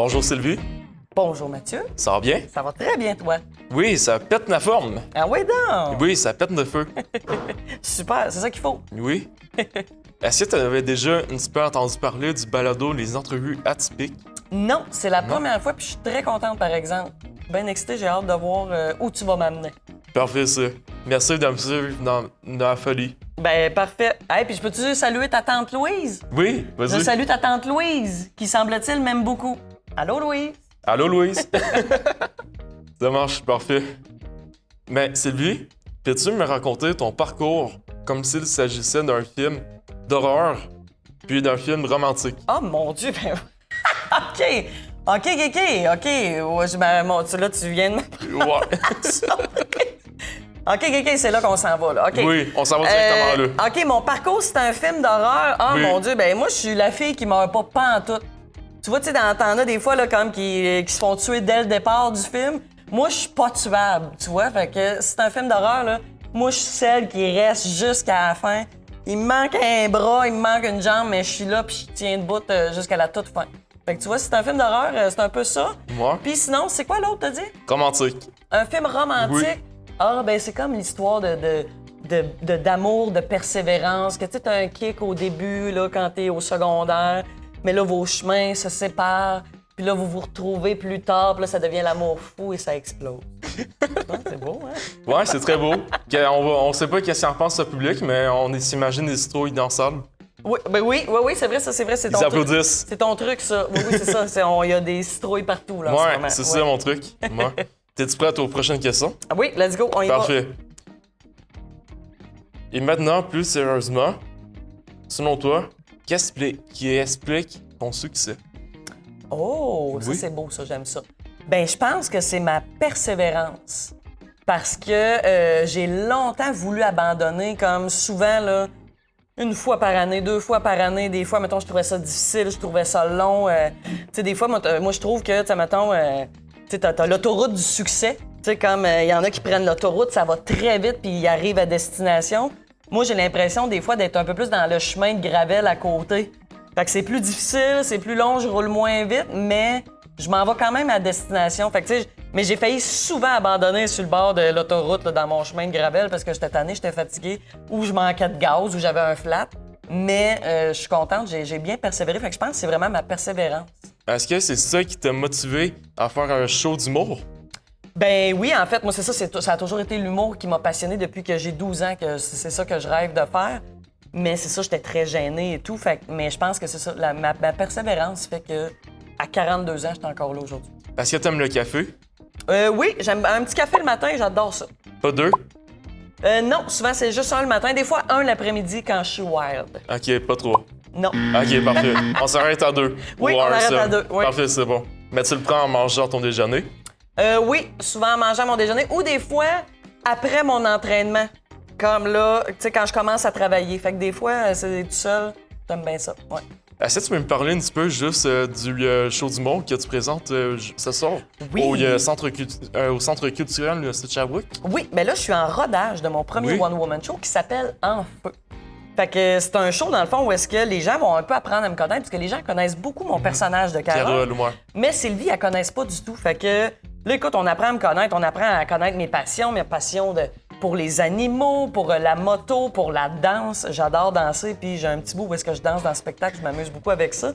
Bonjour Sylvie, Bonjour Mathieu, ça va bien? ça va très bien toi? Oui, ça pète la forme. Ah oui donc! Oui, ça pète de feu. Super, c'est ça qu'il faut. Oui. Est-ce que tu avais déjà un petit peu entendu parler du balado Les entrevues atypiques? Non, c'est la Non. première fois puis je suis très contente par exemple. Bien excitée, j'ai hâte de voir où tu vas m'amener. Parfait ça. Merci de me suivre dans la folie. Ben parfait. Hey, puis je peux-tu saluer ta tante Louise? Oui, Je vas-y. salue ta tante Louise, qui semble-t-il m'aime beaucoup. Allô Louise? Allô Louise? Ça marche, parfait. Mais Sylvie, peux-tu me raconter ton parcours comme s'il s'agissait d'un film d'horreur puis d'un film romantique? Oh mon Dieu, ben... OK! Ouais, là, tu viens de me... Ouais. OK, c'est là qu'on s'en va, là. OK. Oui, on s'en va directement là. OK, mon parcours, c'est un film d'horreur. Ah, Oui. mon Dieu, ben moi, je suis la fille qui meurt pas pantoute. Tu vois, tu sais, t'en as des fois, là, quand même, qui se font tuer dès le départ du film. Moi, je suis pas tuable, tu vois. Fait que c'est un film d'horreur, là. Moi, je suis celle qui reste jusqu'à la fin. Il me manque un bras, il me manque une jambe, mais je suis là, puis je tiens debout jusqu'à la toute fin. Fait que tu vois, c'est un film d'horreur, c'est un peu ça. Moi, Puis sinon, c'est quoi l'autre, t'as dit? romantique. Un film romantique. Oui. Ah, ben c'est comme l'histoire d'amour, de persévérance, que tu sais, t'as un kick au début, là, quand t'es au secondaire, mais là, vos chemins se séparent, puis là, vous vous retrouvez plus tard, puis là, ça devient l'amour fou et ça explose. Ouais, c'est beau, hein? Ouais, c'est très beau. On sait pas qu'est-ce qu'en pense le public, mais on s'imagine des citrouilles dans la salle. Oui, c'est vrai, ça, c'est vrai, c'est Ils ton truc. applaudissent. C'est ton truc, ça. Oui, c'est ça. Il y a des citrouilles partout, là, en ce Ouais, moment. c'est Ouais. ça mon truc. Moi. T'es-tu prête aux prochaines questions? Ah oui, let's go, on y va. Parfait. Et maintenant, plus sérieusement, selon toi, qu'est-ce qui explique ton succès? Oh, ça Oui. c'est beau, ça, j'aime ça. Ben, je pense que c'est ma persévérance. Parce que j'ai longtemps voulu abandonner, comme souvent, là, une fois par année, 2 fois par année. Des fois, mettons, je trouvais ça difficile, je trouvais ça long. Tu sais, des fois, moi, je trouve que, tu sais, mettons, tu sais, t'as l'autoroute du succès. Tu sais, comme il y en a qui prennent l'autoroute, ça va très vite, puis ils arrivent à destination. Moi, j'ai l'impression, des fois, d'être un peu plus dans le chemin de gravel à côté. Fait que c'est plus difficile, c'est plus long, je roule moins vite, mais je m'en vais quand même à destination. Fait que, tu sais, mais j'ai failli souvent abandonner sur le bord de l'autoroute, là, dans mon chemin de gravel, parce que j'étais tanné, j'étais fatigué, ou je manquais de gaz, ou j'avais un flat. Mais je suis contente, j'ai bien persévéré. Fait que je pense que c'est vraiment ma persévérance. Est-ce que c'est ça qui t'a motivé à faire un show d'humour? Ben oui, en fait, moi, c'est ça. Ça a toujours été l'humour qui m'a passionné depuis que j'ai 12 ans, que c'est ça que je rêve de faire. Mais c'est ça, j'étais très gênée et tout. Mais je pense que c'est ça. Ma persévérance fait que à 42 ans, j'étais encore là aujourd'hui. Est-ce que t'aimes le café? Oui, j'aime un petit café le matin, j'adore ça. Pas deux? Non, souvent, c'est juste un le matin. Des fois, un l'après-midi quand je suis wild. Ok, pas trois. Non. Ok, parfait. On s'arrête à deux. Oui, Ou on un arrête seul. à deux, oui. Parfait, c'est bon. Mais tu le prends en mangeant ton déjeuner? Oui, souvent en mangeant mon déjeuner ou des fois après mon entraînement. Comme là, tu sais, quand je commence à travailler. Fait que des fois, c'est tout seul. J'aime bien ça. Ouais. Est-ce que tu peux me parler un petit peu juste du show d'humour que tu présentes ce soir? Oui. Au centre culturel de Sherbrooke? Oui, mais là, je suis en rodage de mon premier Oui. one-woman show qui s'appelle En Feu. Fait que c'est un show, dans le fond, où est-ce que les gens vont un peu apprendre à me connaître, parce que les gens connaissent beaucoup mon personnage de Carole. Carole, moi. Mais Sylvie, elle connaissent pas du tout. Fait que là, écoute, on apprend à me connaître, on apprend à connaître mes passions pour les animaux, pour la moto, pour la danse. J'adore danser, puis j'ai un petit bout où est-ce que je danse dans le spectacle, je m'amuse beaucoup avec ça.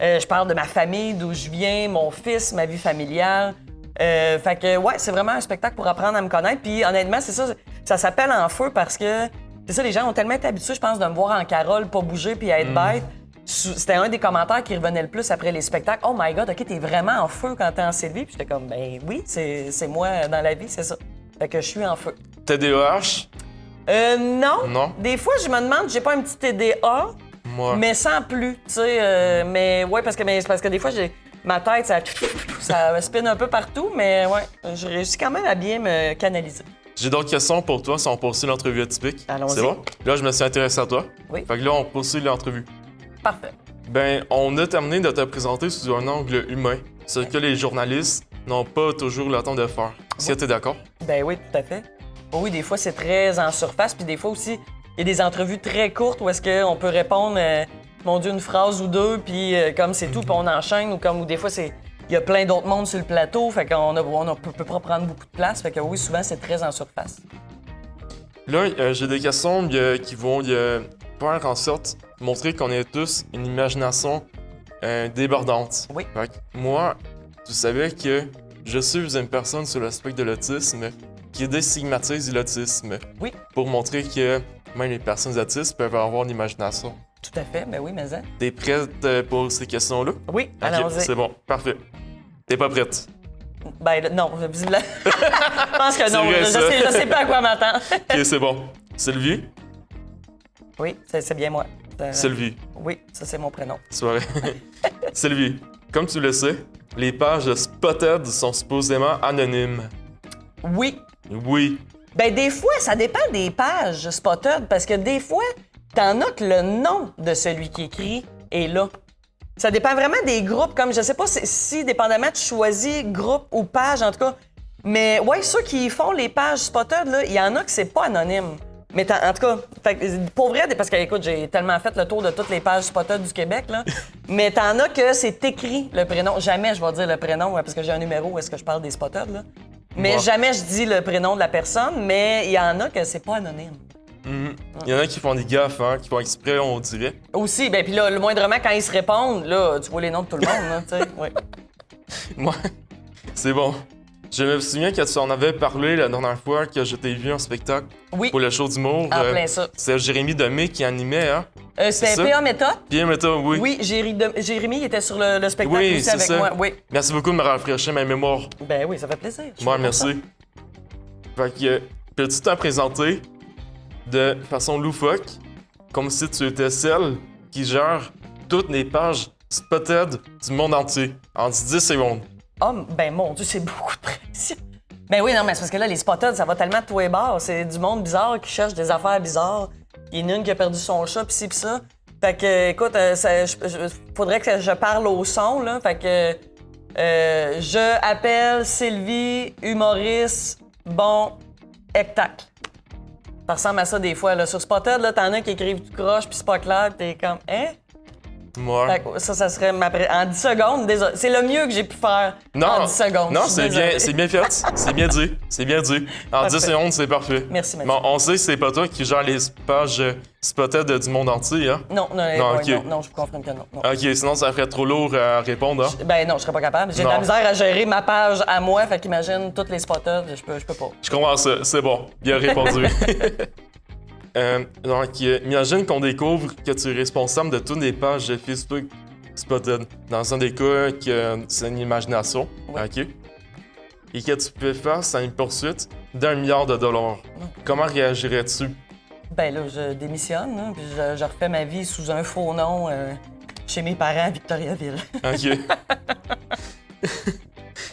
Je parle de ma famille, d'où je viens, mon fils, ma vie familiale. Fait que, ouais, c'est vraiment un spectacle pour apprendre à me connaître. Puis honnêtement, c'est ça, ça s'appelle En Feu parce que, c'est ça, les gens ont tellement été habitués, je pense, de me voir en Carole, pas bouger puis à être bête. C'était un des commentaires qui revenait le plus après les spectacles. Oh my God, OK, t'es vraiment en feu quand t'es en Sylvie. Puis j'étais comme, ben oui, c'est moi dans la vie, c'est ça. Fait que je suis en feu. TDAH? Non. Non. Des fois, je me demande, j'ai pas un petit TDA, Moi. mais sans plus, tu sais. Mais ouais, parce que des fois, ma tête, ça spinne un peu partout, mais ouais, je réussis quand même à bien me canaliser. J'ai d'autres questions pour toi si on poursuit l'entrevue atypique. Allons-y. C'est bon? Là, je me suis intéressé à toi. Oui. Fait que là, on poursuit l'entrevue. Parfait. Ben, on a terminé de te présenter sous un angle humain, ce que les journalistes n'ont pas toujours le temps de faire. Est-ce que t'es d'accord? Ben oui, tout à fait. Oui, des fois, c'est très en surface, puis des fois aussi, il y a des entrevues très courtes où est-ce qu'on peut répondre, mon Dieu, une phrase ou deux, puis comme c'est tout, puis on enchaîne, ou des fois, y a plein d'autres mondes sur le plateau, fait qu'on peut pas prendre beaucoup de place. Fait que oui, souvent, c'est très en surface. Là, j'ai des questions qui vont faire en sorte de montrer qu'on a tous une imagination débordante. Oui. Fait que moi, tu savais que je suis une personne sur le spectre de l'autisme qui déstigmatise l'autisme. Oui. Pour montrer que même les personnes autistes peuvent avoir une imagination. Tout à fait, ben oui, mais ça. T'es prête pour ces questions-là? Oui, Ok, allons-y. c'est bon, parfait. T'es pas prête? Ben non, visiblement. Je pense que non, vrai, ça. je sais pas à quoi m'attendre. Ok, c'est bon. Sylvie? Oui, c'est bien moi. Sylvie. Oui, ça c'est mon prénom. Soirée. Sylvie, comme tu le sais, les pages Spotted sont supposément anonymes. Oui. Oui. Ben des fois, ça dépend des pages Spotted, parce que des fois, t'en as que le nom de celui qui écrit est là. Ça dépend vraiment des groupes, comme je sais pas si dépendamment tu choisis groupe ou page, en tout cas. Mais ouais, ceux qui font les pages Spotted, là, il y en a que c'est pas anonyme. Mais en tout cas, pour vrai, parce que écoute, j'ai tellement fait le tour de toutes les pages Spotted du Québec, là. Mais t'en as que c'est écrit le prénom. Jamais je vais dire le prénom, parce que j'ai un numéro où est-ce que je parle des Spotted, là. Mais jamais je dis le prénom de la personne, mais il y en a que c'est pas anonyme. Il y en a qui font des gaffes, hein, qui font exprès, on dirait. Aussi, ben puis là, le moindrement, quand ils se répondent, là, tu vois les noms de tout le monde, là, tu sais. Ouais. Moi, c'est bon. Je me souviens que tu en avais parlé la dernière fois que je t'ai vu en spectacle Oui. pour le show d'humour. En plein ça. C'est Jérémy Demé qui animait, hein? C'était ça? PA Méthode. Bien, mais toi, oui. Oui, Jérémy il était sur le spectacle Oui, aussi c'est avec ça. moi. Oui. Merci beaucoup de me rafraîchir ma mémoire. Ben oui, ça fait plaisir. Je suis Moi, contente. merci. Fait que, peux-tu t'en présenter de façon loufoque, comme si tu étais celle qui gère toutes les pages Spotted du monde entier en 10 secondes? Oh, ben mon Dieu, c'est beaucoup de pression. Ben oui, non, mais c'est parce que là, les Spotted, ça va tellement de tous les bords. C'est du monde bizarre qui cherche des affaires bizarres. Il y en a une qui a perdu son chat, pis ci, pis ça. Fait que, écoute, faudrait que je parle au son, là. Fait que, je appelle Sylvie, humoriste, bon, hectacle. Ça ressemble à ça des fois, là. Sur Spotted, là, t'en as qui écrivent du croche, puis c'est pas clair, pis t'es comme, hein? Moi. Fait que ça serait en 10 secondes, désolé. C'est le mieux que j'ai pu faire en 10 secondes. Non, Je suis désolée. c'est bien fait. C'est bien dit. C'est bien dit. En 10 Parfait. secondes, c'est parfait. Merci, Mathieu. Bon, on sait que c'est pas toi qui gère les pages Spotted du monde entier, hein? Non, ok. non, je vous confirme que non. non. Ok, sinon ça ferait trop lourd à répondre, hein? Ben non, je serais pas capable. J'ai de la Non. misère à gérer ma page à moi, fait qu'imagine toutes les Spotted, je peux pas. Je comprends ça, c'est bon. Bien répondu. Imagine qu'on découvre que tu es responsable de toutes les pages de Facebook Spotted. Dans un des cas, que c'est une imagination, Oui. OK? Et que tu peux faire ça une poursuite d'1 milliard de dollars. Comment réagirais-tu? Ben là, je démissionne, hein, puis je refais ma vie sous un faux nom chez mes parents à Victoriaville. OK.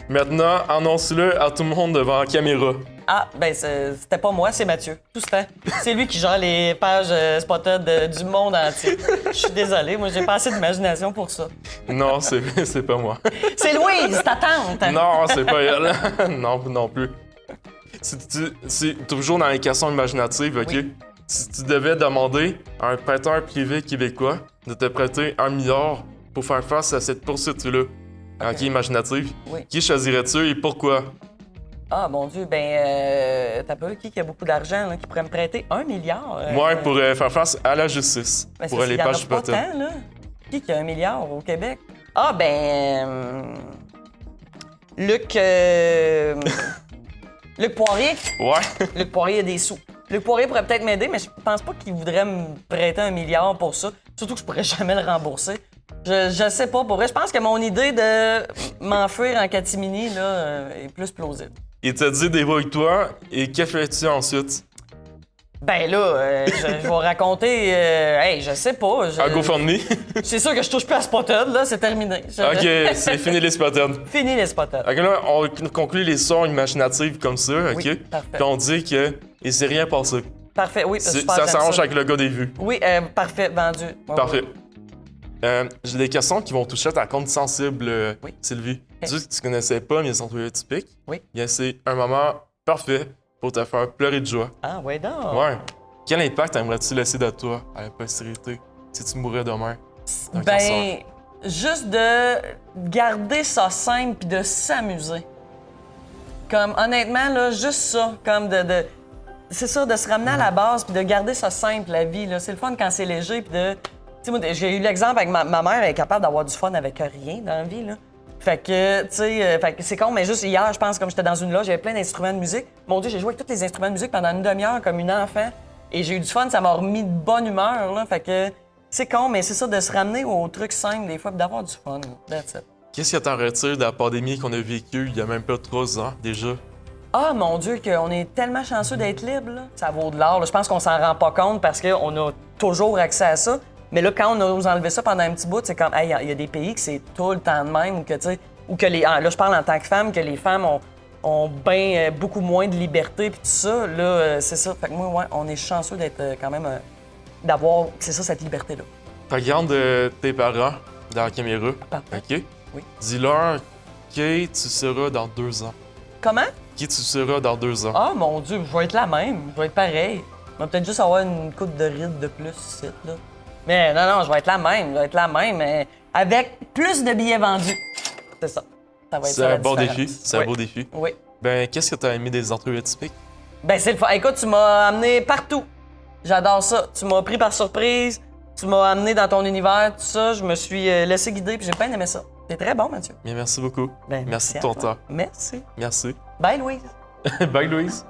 Maintenant, annonce-le à tout le monde devant la caméra. Ah, ben c'était pas moi, c'est Mathieu. Tout se fait. C'est lui qui gère les pages Spotted du monde entier. Je suis désolée, moi j'ai pas assez d'imagination pour ça. Non, c'est pas moi. C'est Louise, ta tante! Non, c'est pas elle. non plus. C'est toujours dans les questions imaginatives, OK? Oui. Si tu devais demander à un prêteur privé québécois de te prêter 1 milliard pour faire face à cette poursuite-là, OK, imaginative, Oui. qui choisirais-tu et pourquoi? Ah, mon Dieu, ben, t'as pas qui a beaucoup d'argent, là, qui pourrait me prêter 1 milliard? Moi, pour faire face à la justice, Ben, pour les y en a pages pas Spotted. tant, là. Qui a 1 milliard au Québec? Ah, ben... Luc... Luc Poirier. Ouais. Luc Poirier a des sous. Luc Poirier pourrait peut-être m'aider, mais je pense pas qu'il voudrait me prêter 1 milliard pour ça. Surtout que je pourrais jamais le rembourser. Je sais pas, pour vrai. Je pense que mon idée de m'enfuir en catimini, là, est plus plausible. Il t'a dit débrouille-toi et que fais-tu ensuite? Ben là, je vais raconter... hey, je sais pas. Un GoFundMe? C'est sûr que je touche plus à Spotted, là, c'est terminé. OK, c'est fini les Spotted. Fini les Spotted. OK, là, on conclut les sorts imaginatifs comme ça, OK? Oui, parfait. Puis on dit que il s'est rien passé. Parfait, oui. Super, Ça j'aime s'arrange avec le gars des vues. Oui, parfait, vendu. Ouais, Parfait. ouais. J'ai des questions qui vont toucher ta compte sensible, Oui. Sylvie. Ok. Dis que tu connaissais pas mes employés typiques. Oui. Bien, c'est un moment parfait pour te faire pleurer de joie. Ah, ouais, donc. Ouais. Quel impact aimerais-tu laisser de toi à la postérité si tu mourais demain d'un Ben, cancer? juste de garder ça simple puis de s'amuser. Comme, honnêtement, là, juste ça, comme de c'est ça, de se ramener à la base puis de garder ça simple, la vie, là. C'est le fun quand c'est léger puis de... Tu sais, moi, j'ai eu l'exemple avec ma mère, elle est capable d'avoir du fun avec rien dans la vie, là. Fait que, tu sais, c'est con, mais juste hier, je pense, comme j'étais dans une loge, j'avais plein d'instruments de musique. Mon Dieu, j'ai joué avec tous les instruments de musique pendant une demi-heure comme une enfant. Et j'ai eu du fun, ça m'a remis de bonne humeur, là. Fait que c'est con, mais c'est ça, de se ramener aux trucs simples des fois, puis d'avoir du fun. That's it. Qu'est-ce que t'en retires de la pandémie qu'on a vécue il y a même pas 3 ans déjà? Ah, mon Dieu, qu'on est tellement chanceux d'être libre, là. Ça vaut de l'or, là. Je pense qu'on s'en rend pas compte parce qu'on a toujours accès à ça. Mais là, quand on a enlevé ça pendant un petit bout, c'est comme, hey, il y a des pays que c'est tout le temps de même, ou que, tu sais, ou que les. Là, je parle en tant que femme, que les femmes ont beaucoup moins de liberté, puis tout ça. Là, c'est ça. Fait que moi, ouais, on est chanceux d'être quand même. D'avoir, c'est ça, cette liberté-là. Regarde tes parents dans la caméra. Papa. OK? Oui. Dis-leur qui tu seras dans 2 ans. Comment? Qui tu seras dans 2 ans. Ah, mon Dieu, je vais être la même. Je vais être pareil. On va peut-être juste avoir une coupe de rides de plus ici, là. Mais non, je vais être la même. Je vais être la même, mais avec plus de billets vendus. C'est ça. Ça va être C'est ça, la un bon différence. défi. C'est un Oui. beau défi. Oui. Ben, qu'est-ce que t'as aimé des entrevues atypiques? Ben, c'est le fun. Écoute, tu m'as amené partout. J'adore ça. Tu m'as pris par surprise. Tu m'as amené dans ton univers, tout ça. Je me suis laissé guider, puis j'ai bien aimé ça. T'es très bon, Mathieu. Bien, merci beaucoup. Ben, merci de à ton toi. temps. Merci. Merci. Bye, Louise. Bye, Louise.